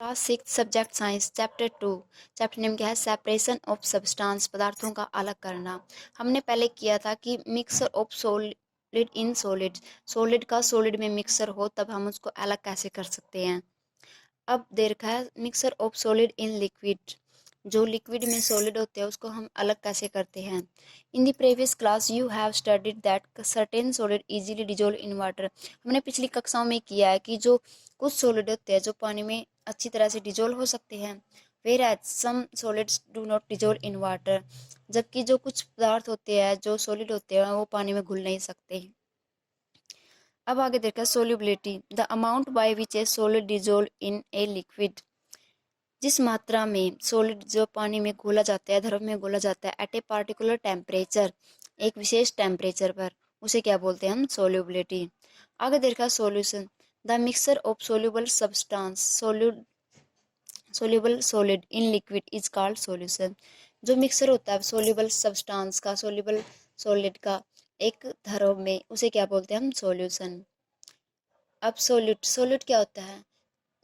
Class 6 subject science chapter 2। Chapter name क्या है? Separation of substance, पदार्थों का अलग करना। हमने पहले किया था कि mixer of solid in solid, solid का सॉलिड में मिक्सर हो तब हम उसको अलग कैसे कर सकते हैं। अब देखा है mixer of solid in liquid, जो लिक्विड में सॉलिड होते हैं उसको हम अलग कैसे करते हैं। In the previous class you have studied that certain solid easily dissolve in water. हमने पिछली कक्षाओं में किया है कि जो कुछ सॉलिड होते हैं जो पानी में अच्छी तरह से डिजोल्व हो सकते हैं, whereas some solids do not dissolve in water, जबकि जो कुछ पदार्थ होते हैं जो सॉलिड होते हैं वो पानी में घुल नहीं सकते। अब आगे देखा solubility, the amount by which A solid dissolve in a liquid, जिस मात्रा में सॉलिड जो पानी में घोला जाता है, द्रव में घोला जाता है एट ए पार्टिकुलर टेम्परेचर, एक विशेष टेम्परेचर पर, उसे क्या बोलते हैं हम? सोल्यूबिलिटी। आगे देखा solution, the mixture of soluble substance soluble solid in liquid is called solution. जो मिक्सर होता है सोल्यूबल सब्सटेंस का, सोल्यूबल सॉलिड का एक द्रव में, उसे क्या बोलते हैं हम? सॉल्यूशन। अब सोल्यूट, सोल्यूट क्या होता है?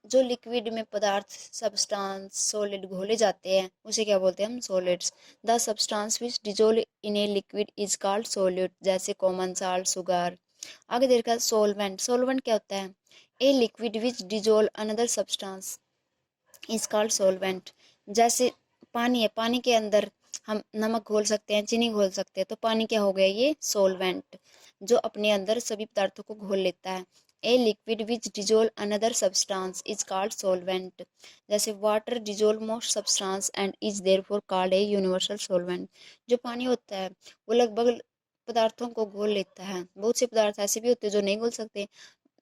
जो लिक्विड में पदार्थ सब्सटेंस सॉलिड घोले जाते हैं उसे क्या बोलते हैं हम? Solids. The substance which dissolve in a liquid is called solute, जैसे कॉमन साल्ट, शुगर। आगे देखा सोलवेंट, सोलवेंट क्या होता है? A liquid which dissolve another substance is called solvent. जैसे पानी है, पानी के अंदर हम नमक घोल सकते हैं, चीनी घोल सकते हैं, तो पानी क्या हो गया? ये सोलवेंट, जो अपने अंदर सभी पदार्थों को घोल लेता है। A liquid which dissolve another substance is called solvent, जैसे water dissolve most substance and is therefore called a universal solvent. जो पानी होता है वो लगभग पदार्थों को घोल लेता है, बहुत से पदार्थ ऐसे भी होते हैं जो नहीं घोल सकते,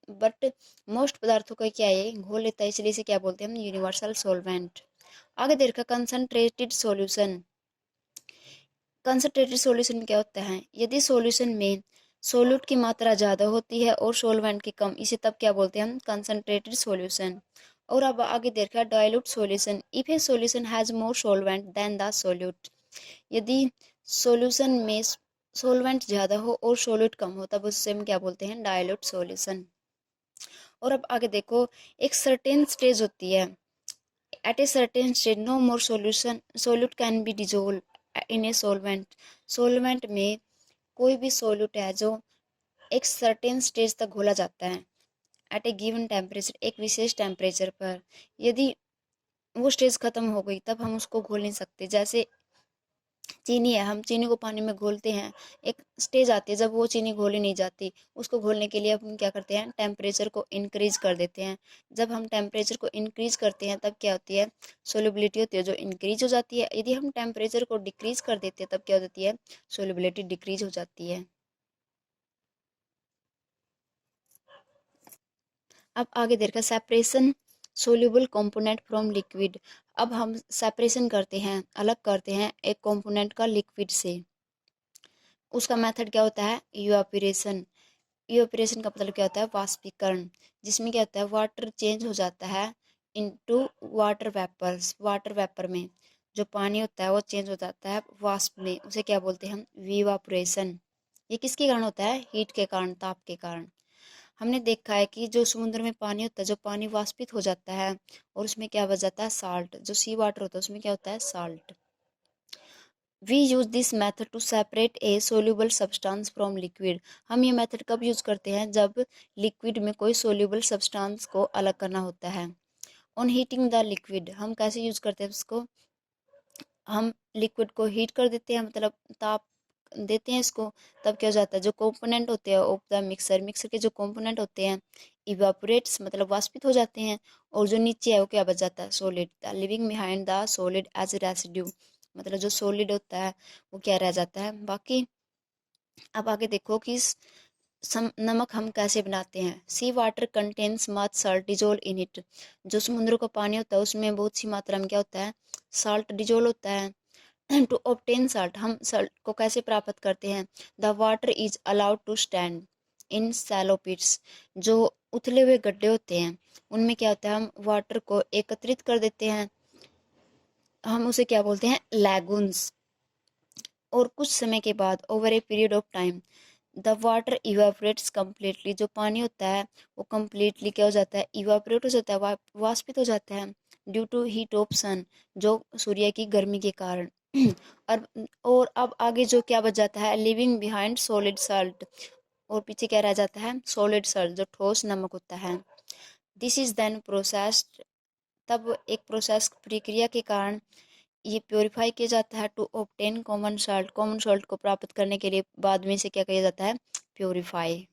बट मोस्ट पदार्थों का क्या है? घोल लेता है, इसलिए इसे क्या बोलते हैं हम? Universal solvent. आगे देखा कंसंट्रेटेड सॉल्यूशन, कंसंट्रेटेड सॉल्यूशन में क्या होता है? यदि सॉल्यूशन में सोल्यूट की मात्रा ज़्यादा होती है और सॉल्वेंट की कम, इसे तब क्या बोलते हैं हम? Concentrated solution. और अब आगे देखा dilute solution, if a solution has more solvent then the solute, यदि सॉल्यूशन में सॉल्वेंट ज़्यादा हो और सोल्यूट कम हो तब उससे हम क्या बोलते हैं? Dilute solution. और अब आगे देखो, एक सर्टेन स्टेज होती है, at a certain stage no more solution solute can be dissolve in a solvent, solvent में कोई भी सोल्यूट है जो एक सर्टेन स्टेज तक घोला जाता है एट ए गिवन टेम्परेचर, एक विशेष टेम्परेचर पर, यदि वो स्टेज खत्म हो गई तब हम उसको घोल नहीं सकते। जैसे चीनी है, हम चीनी को पानी में घोलते हैं, एक स्टेज आती है जब वो चीनी घोली नहीं जाती, उसको घोलने के लिए हम क्या करते हैं? टेम्परेचर को इंक्रीज कर देते हैं। जब हम टेम्परेचर को इंक्रीज करते हैं तब क्या होती है? सोल्युबिलिटी होती है जो इंक्रीज हो जाती है। यदि हम टेम्परेचर को डिक्रीज कर देते हैं तब क्या हो जाती है? सोल्युबिलिटी डिक्रीज हो जाती है। अब आगे देखा separation soluble component from liquid. अब हम सेपरेशन करते हैं, अलग करते हैं एक कंपोनेंट का लिक्विड से। उसका मेथड क्या होता है? इवापोरेशन। इवापोरेशन का मतलब क्या होता है? वाष्पीकरण, जिसमें क्या होता है? वाटर चेंज हो जाता है into water vapours, water vapour में जो पानी होता है वो चेंज हो जाता है वाष्प में, उसे क्या बोलते हैं हम? इवापोरेशन। ये किसके कारण होता है? हीट के कारण, ताप के कारण। हमने देखा है कि जो समुद्र में पानी होता है, जो पानी वाष्पित हो जाता है और उसमें क्या बच जाता है? साल्ट। जो सी वाटर होता है उसमें क्या होता है? Salt. We use this method to separate a soluble substance from liquid. हम ये मेथड कब यूज करते हैं? जब लिक्विड में कोई सोल्यूबल सब्सटेंस को अलग करना होता है। ऑन हीटिंग द लिक्विड, हम कैसे यूज करते हैं इसको? हम लिक्विड को हीट कर देते हैं, मतलब ताप देते हैं इसको, तब क्या हो जाता है? जो कंपोनेंट होते हैं ऑफ द मिक्सर, मिक्सर के जो कंपोनेंट होते हैं इवापोरेट्स, मतलब वाष्पित हो जाते हैं, और जो नीचे है वो क्या बच जाता है? Solid, the leaving behind the solid as residue, मतलब जो सॉलिड होता है वो क्या रह जाता है बाकी। अब आगे देखो कि नमक हम कैसे बनाते हैं। Sea water contains much salt dissolve in it, जो समुद्र का पानी होता है उसमें बहुत सी मात्रा में क्या होता है? साल्ट डिजोल्व होता है। टू ऑब्टेन साल्ट, हम साल्ट को कैसे प्राप्त करते हैं? The water is allowed to stand in shallow pits, जो उथले हुए गड्ढे होते हैं उनमें क्या होता है? हम वाटर को एकत्रित कर देते हैं, हम उसे क्या बोलते हैं? लैगून्स। और कुछ समय के बाद over a period of time the water evaporates completely, जो पानी होता है वो कम्प्लीटली क्या हो जाता है? इवापोरेट हो जाता है, वाष्पित हो जाता है। ड्यू टू हीट ऑफ सन, जो सूर्य की गर्मी के कारण। और अब आगे जो क्या बच जाता है, लिविंग बिहाइंड सॉलिड सॉल्ट, और पीछे क्या रह जाता है, सॉलिड सॉल्ट जो ठोस नमक होता है। दिस इज देन प्रोसेस्ड, तब एक प्रोसेस प्रक्रिया के कारण ये प्योरीफाई किया जाता है to obtain common salt, common salt को प्राप्त करने के लिए बाद में से क्या किया जाता है, प्योरीफाई।